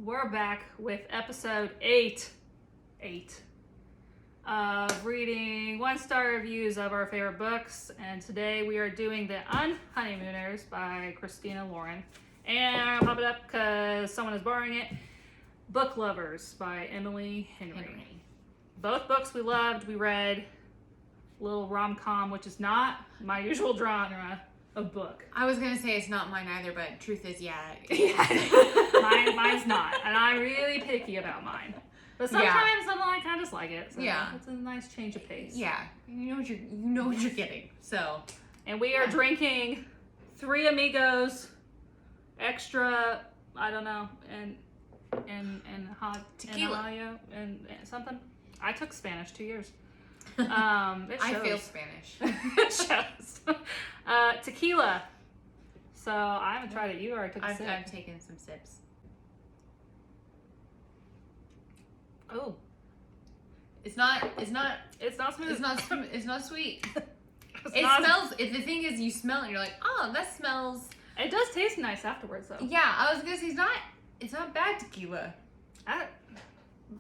We're back with episode 8 of reading 1-star reviews of our favorite books, and today we are doing the Unhoneymooners by Christina Lauren, and I'll pop it up because someone is borrowing it. Book Lovers by Emily Henry. Both books we loved. We read little rom-com, which is not my usual genre of book. I was gonna say it's not mine either, but truth is, yeah. Mine's not, and I'm really picky about mine. But sometimes I kind of just like it. So it's a nice change of pace. Yeah, you know what you're getting. So, and we are drinking Three Amigos, extra. I don't know, and hot tequila and something. I took Spanish 2 years. I feel Spanish. It shows. Tequila. So I haven't tried it. You already took a sip. I've taken some sips. Oh, it's not smooth. It's not sweet. Smells. The thing is, you smell it and you're like, oh, that smells. It does taste nice afterwards, though. Yeah, I was gonna say it's not bad tequila.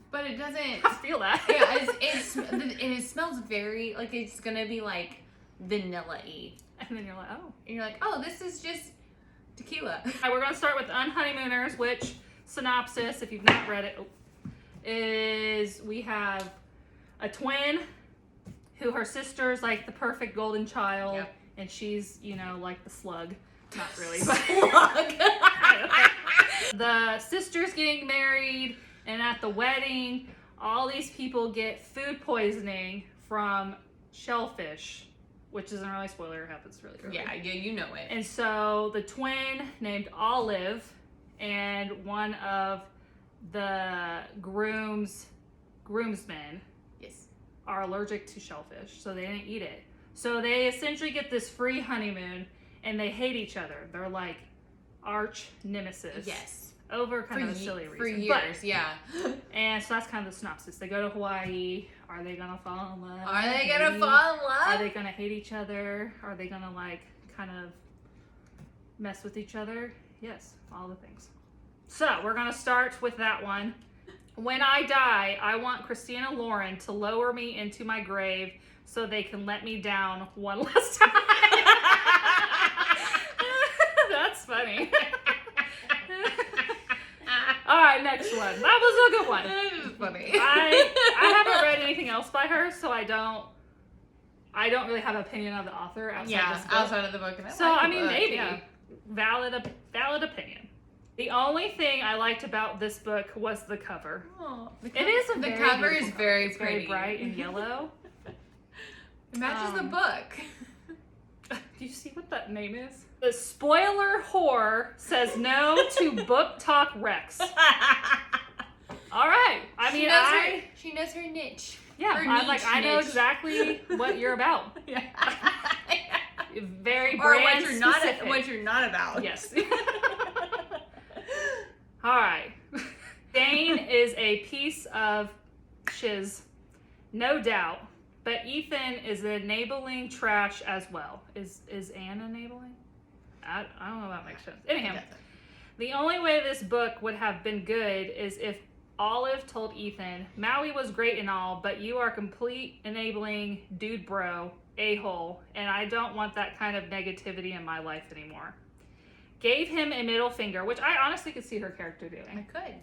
But it doesn't. I feel that. Yeah, it smells very like it's gonna be like vanilla-y. And then you're like, oh. And you're like, oh, this is just tequila. All right, we're gonna start with Unhoneymooners, which synopsis, if you've not read it, is we have a twin who her sister's like the perfect golden child, and she's, like the slug. Not really, but slug. The sister's getting married, and at the wedding, all these people get food poisoning from shellfish, which isn't really a spoiler. It happens really early. Yeah, you know it. And so the twin named Olive and one of the groomsmen are allergic to shellfish, so they didn't eat it. So they essentially get this free honeymoon, and they hate each other. They're like arch nemesis. Yes. Over kind of a silly reason. For years, yeah. And so that's kind of the synopsis. They go to Hawaii. Are they gonna fall in love? Are they gonna fall in love? Are they gonna hate each other? Are they gonna kind of mess with each other? Yes, all the things. So we're gonna start with that one. When I die, I want Christina Lauren to lower me into my grave so they can let me down one last time. That's funny. All right, next one. That was a good one. That was funny. I haven't read anything else by her, so I don't really have an opinion of the author outside this book. Outside of the book. So I mean, maybe valid opinion. The only thing I liked about this book was the cover. Oh, the cover is very it's pretty, very bright and yellow. It matches the book. Do you see what that name is? The spoiler whore says no to book talk Rex. All right. I mean, she knows her niche. Yeah, I'm like, I know exactly what you're about. Yeah. Very brand specific. What you're not about. Yes. All right. Dane is a piece of shiz, no doubt. But Ethan is enabling trash as well. Is Anne enabling? I don't know if that makes sense. Anyhow, the only way this book would have been good is if Olive told Ethan, Maui was great and all, but you are complete enabling dude bro, a-hole, and I don't want that kind of negativity in my life anymore. Gave him a middle finger, which I honestly could see her character doing. I could.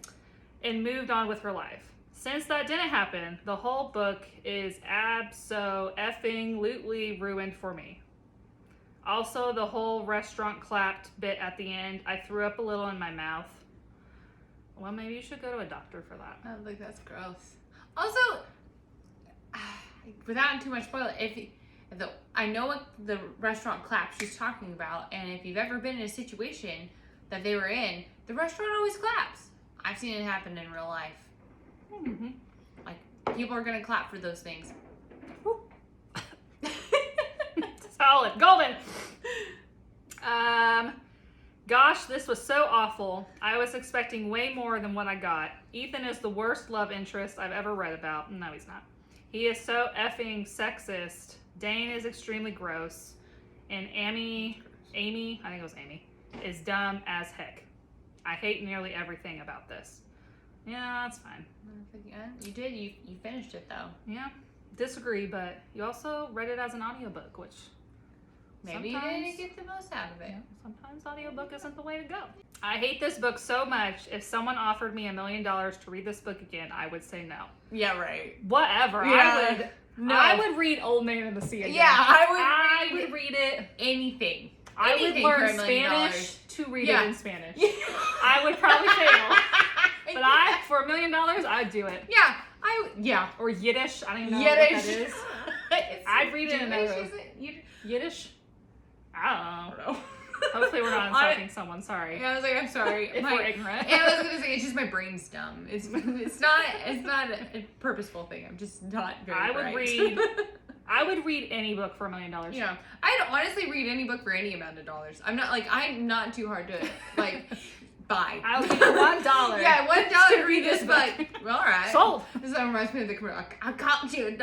And moved on with her life. Since that didn't happen, the whole book is abso-effing-lutely ruined for me. Also, the whole restaurant clapped bit at the end, I threw up a little in my mouth. Well, maybe you should go to a doctor for that. I think that's gross. Also, without too much spoiler, I know what the restaurant clap she's talking about, and if you've ever been in a situation that they were in, the restaurant always claps. I've seen it happen in real life. Mm-hmm. Like, people are gonna clap for those things. Solid. Golden. Gosh, this was so awful. I was expecting way more than what I got. Ethan is the worst love interest I've ever read about. No, he's not. He is so effing sexist. Dane is extremely gross. And Amy, I think it was Amy, is dumb as heck. I hate nearly everything about this. Yeah, that's fine. You did. You finished it though. Yeah, disagree, but you also read it as an audiobook, which maybe you didn't get the most out of it. Yeah, sometimes audiobook isn't the way to go. I hate this book so much. If someone offered me $1 million to read this book again, I would say no. Yeah, right. Whatever. Yeah. I would read Old Man in the Sea again. Yeah, I would read it. Anything. I would Anything learn for $1 million. Spanish to read it in Spanish. Yeah. I would probably fail. But for $1 million, I'd do it. Yeah. Or Yiddish. I don't even know Yiddish. what that is. I'd read it in Yiddish. I don't know. Hopefully we're not insulting someone. Sorry. Yeah, I was like, I'm sorry. If we're ignorant. And I was gonna say it's just my brain's dumb. It's not a purposeful thing. I'm just not very bright. I would read any book for $1 million. Yeah, I'd honestly read any book for any amount of dollars. I'm not too hard to buy. I'll give you $1. Yeah, $1 to read this book. Well, all right. Sold. This reminds me of the commercial. I caught you $1.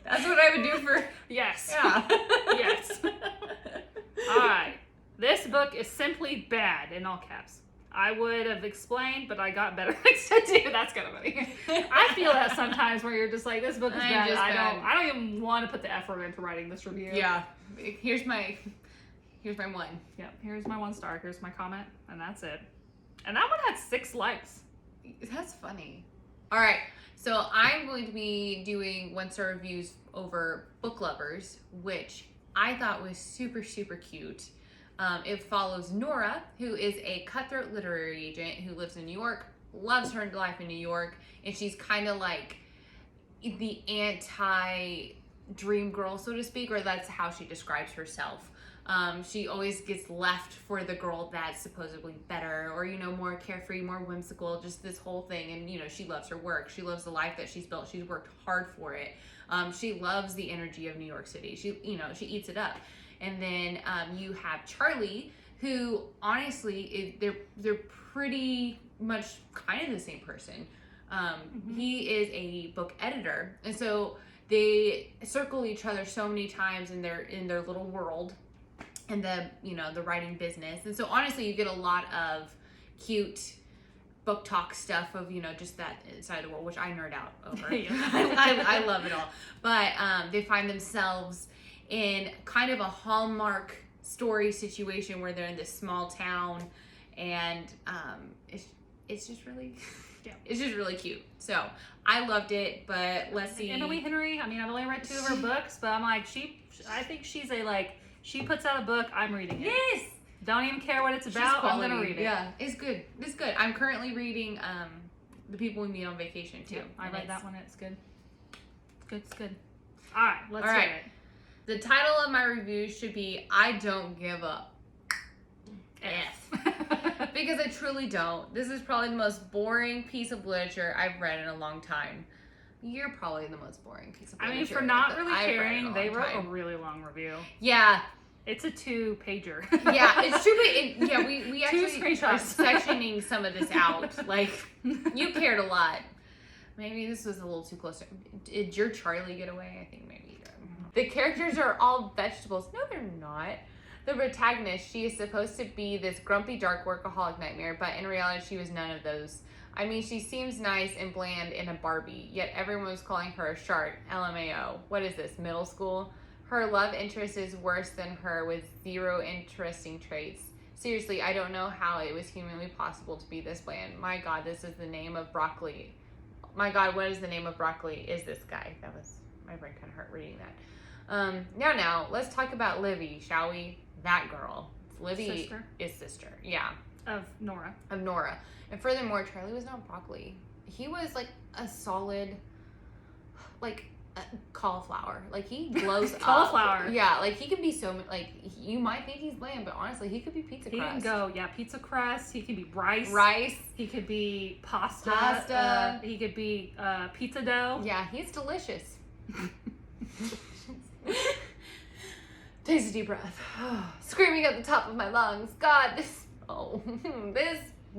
That's what I would do for. Yes. Yeah. Yes. All right. This book is simply bad in all caps. I would have explained, but I got better things to do. That's kind of funny. I feel that sometimes where you're just like, this book is bad. I don't even want to put the effort into writing this review. Yeah. Here's my one. Yeah. Here's my 1 star. Here's my comment, and that's it. And that one had 6 likes. That's funny. All right. So I'm going to be doing 1-star reviews over Book Lovers, which I thought was super, super cute. It follows Nora, who is a cutthroat literary agent who lives in New York, loves her life in New York, and she's kind of like the anti-dream girl, so to speak, or that's how she describes herself. She always gets left for the girl that's supposedly better or, more carefree, more whimsical, just this whole thing. And, she loves her work. She loves the life that she's built. She's worked hard for it. She loves the energy of New York City. She eats it up. And then you have Charlie, who honestly, they're pretty much kind of the same person. He is a book editor. And so they circle each other so many times in their little world. And the writing business. And so honestly, you get a lot of cute book talk stuff of, just that side of the world, which I nerd out over. I love it all. But they find themselves in kind of a Hallmark story situation where they're in this small town, and it's just really it's just really cute. So I loved it, but let's see. Emily Henry, I mean, I've only read 2 of her books, but I'm like, I think she's she puts out a book, I'm reading it. Yes. Don't even care what it's about, I'm gonna read it. Yeah, it's good. It's good. I'm currently reading The People We Meet on Vacation too. Yeah, I read that one. It's good. It's good. All right, let's hear it. The title of my review should be I Don't Give a F. Because I truly don't. This is probably the most boring piece of literature I've read in a long time. You're probably the most boring piece of literature. I mean, for not really caring, they wrote a really long review. Yeah. It's a 2-pager. Yeah, it's true. But we actually are screenshots. sectioning some of this out. Like, you cared a lot. Maybe this was a little too close. Did your Charlie get away? I think maybe you did. The characters are all vegetables. No, they're not. The protagonist, she is supposed to be this grumpy, dark workaholic nightmare, but in reality, she was none of those. I mean, she seems nice and bland in a Barbie, yet everyone was calling her a shark. LMAO. What is this, middle school? Her love interest is worse than her with 0 interesting traits. Seriously, I don't know how it was humanly possible to be this bland. My God, this is the name of broccoli. My God, what is the name of broccoli? Is this guy? That was, my brain kind of hurt reading that. Now, let's talk about Livy, shall we? That girl. Livy is sister. Yeah. Of Nora. And furthermore, Charlie was not broccoli. He was like a solid, like, cauliflower. Like, he glows Cauliflower. up. Yeah, like, he can be so, like, you might think he's bland, but honestly, he could be pizza crust. He can go, pizza crust. He can be rice. He could be pasta. He could be pizza dough. Yeah, he's delicious. Takes a deep breath. Screaming at the top of my lungs. God, this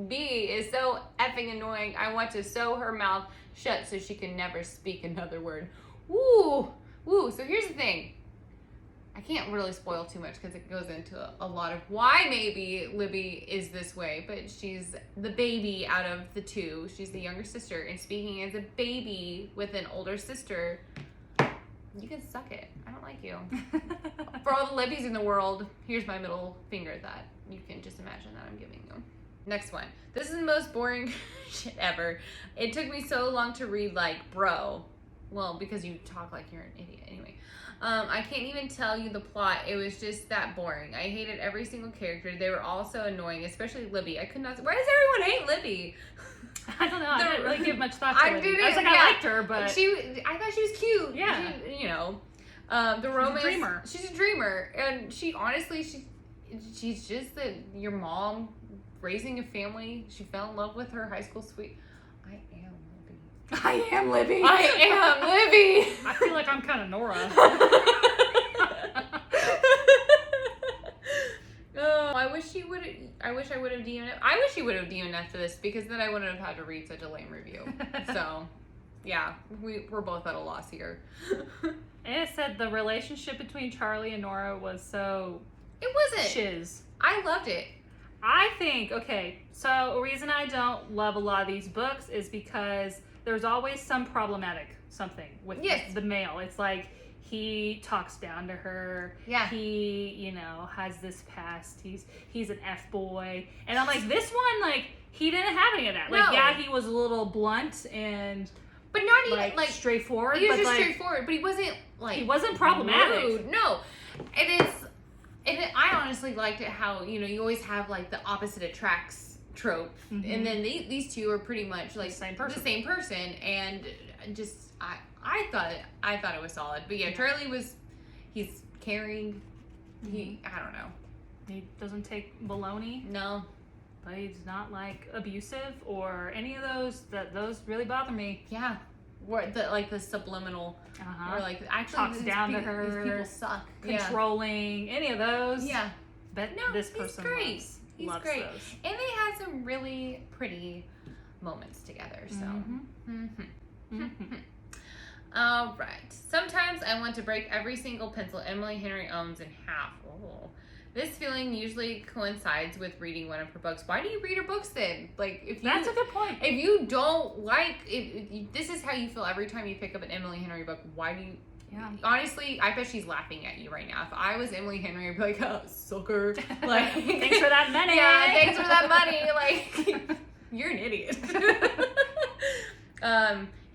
bee is so effing annoying. I want to sew her mouth shut so she can never speak another word. Woo! So here's the thing. I can't really spoil too much because it goes into a lot of why maybe Libby is this way, but she's the baby out of the two. She's the younger sister, and speaking as a baby with an older sister, you can suck it. I don't like you. For all the Libbies in the world, here's my middle finger that you can just imagine that I'm giving you. Next one. This is the most boring shit ever. It took me so long to read, like, bro. Well, because you talk like you're an idiot anyway. I can't even tell you the plot. It was just that boring. I hated every single character. They were all so annoying, especially Libby. I could not. Why does everyone hate Libby? I don't know. I didn't really give much thought to Libby. I was like, yeah. I liked her, but I thought she was cute. Yeah. You know, the romance. She's a dreamer. She's a dreamer, and she honestly, she's just your mom raising a family. She fell in love with her high school sweet. I am Libby. I am Libby. I feel like I'm kind of Nora. I wish she would. I wish I would have DNF'd. I wish she would have DNF'd for this because then I wouldn't have had to read such a lame review. So, yeah, we're both at a loss here. And it said the relationship between Charlie and Nora was so. It wasn't. Shiz. I loved it. I think, okay, so a reason I don't love a lot of these books is because there's always some problematic something with the male. It's like he talks down to her. Yeah. He, you know, has this past. He's an F-boy. And I'm like, this one, like, he didn't have any of that. Like, No. yeah, he was a little blunt and but not even like straightforward. He was but just like, straightforther, but he wasn't like he wasn't problematic. Rude. No. I honestly liked it how, you know, you always have like the opposite attracts trope. Mm-hmm. And then these two are pretty much like the same person. And just I thought it was solid. But yeah, Charlie he's caring. I don't know. He doesn't take baloney. No. But he's not like abusive or any of those. Those really bother me. Yeah. Where the subliminal or like actually talks down to these her. people suck. Controlling, any of those. Yeah. But No, this he's person great. He's loves great. those. And they had some really pretty moments together. So. All right. Sometimes I want to break every single pencil Emily Henry owns in half. Oh. This feeling usually coincides with reading one of her books. Why do you read her books then? Like, if you, that's a good point. If you don't like, if this is how you feel every time you pick up an Emily Henry book. Why do you? Yeah. Honestly, I bet she's laughing at you right now. If I was Emily Henry, I'd be like, oh, sucker. Like, thanks for that money. Yeah, thanks for that money. Like, you're an idiot.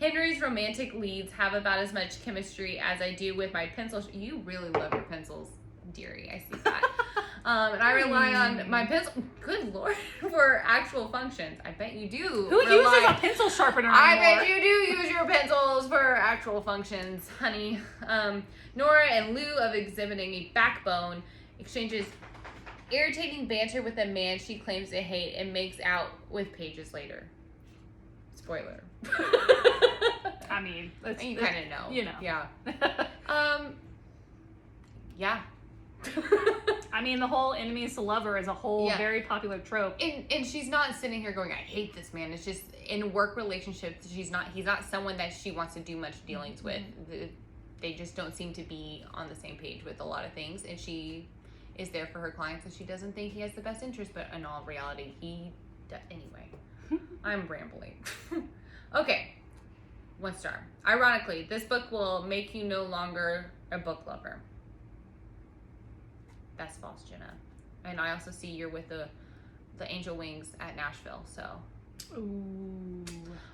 Henry's romantic leads have about as much chemistry as I do with my pencils. You really love your pencils, dearie. I see that. And I rely on my pencil. Good Lord, for actual functions. I bet you do. Who uses a pencil sharpener anymore? I bet you do use your pencils for actual functions, honey. Nora, in lieu of exhibiting a backbone, exchanges irritating banter with a man she claims to hate and makes out with pages later. Spoiler. I mean, you kind of know. You know. Yeah. Yeah. I mean, the whole enemies to lover is a whole very popular trope. And she's not sitting here going, I hate this man. It's just in work relationships, he's not someone that she wants to do much dealings with. They just don't seem to be on the same page with a lot of things. And she is there for her clients and she doesn't think he has the best interest, but in all reality, he does. Anyway, I'm rambling. Okay. 1 star. Ironically, this book will make you no longer a book lover. That's false, Jenna. And I also see you're with the Angel Wings at Nashville, so. Ooh.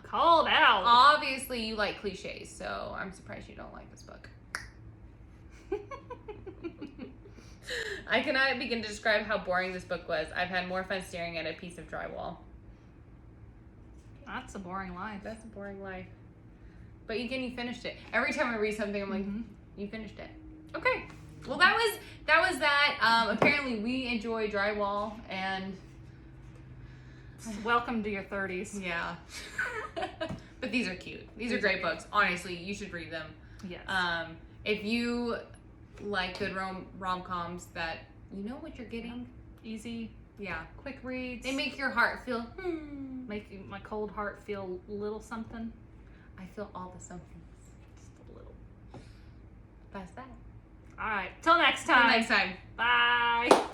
Called out. Obviously, you like cliches, so I'm surprised you don't like this book. I cannot begin to describe how boring this book was. I've had more fun staring at a piece of drywall. That's a boring life. That's a boring life. But again, you finished it. Every time I read something, I'm like, you finished it. Okay. Well, that was that. Apparently, we enjoy drywall, and welcome to your 30s. Yeah. But these are cute. These are great books. Honestly, you should read them. Yes. If you like good rom-coms that you know what you're getting, easy, quick reads. They make your heart feel. Make my cold heart feel a little something. I feel all the somethings. Just a little. That's that. All right. Till next Till time. next time. Bye.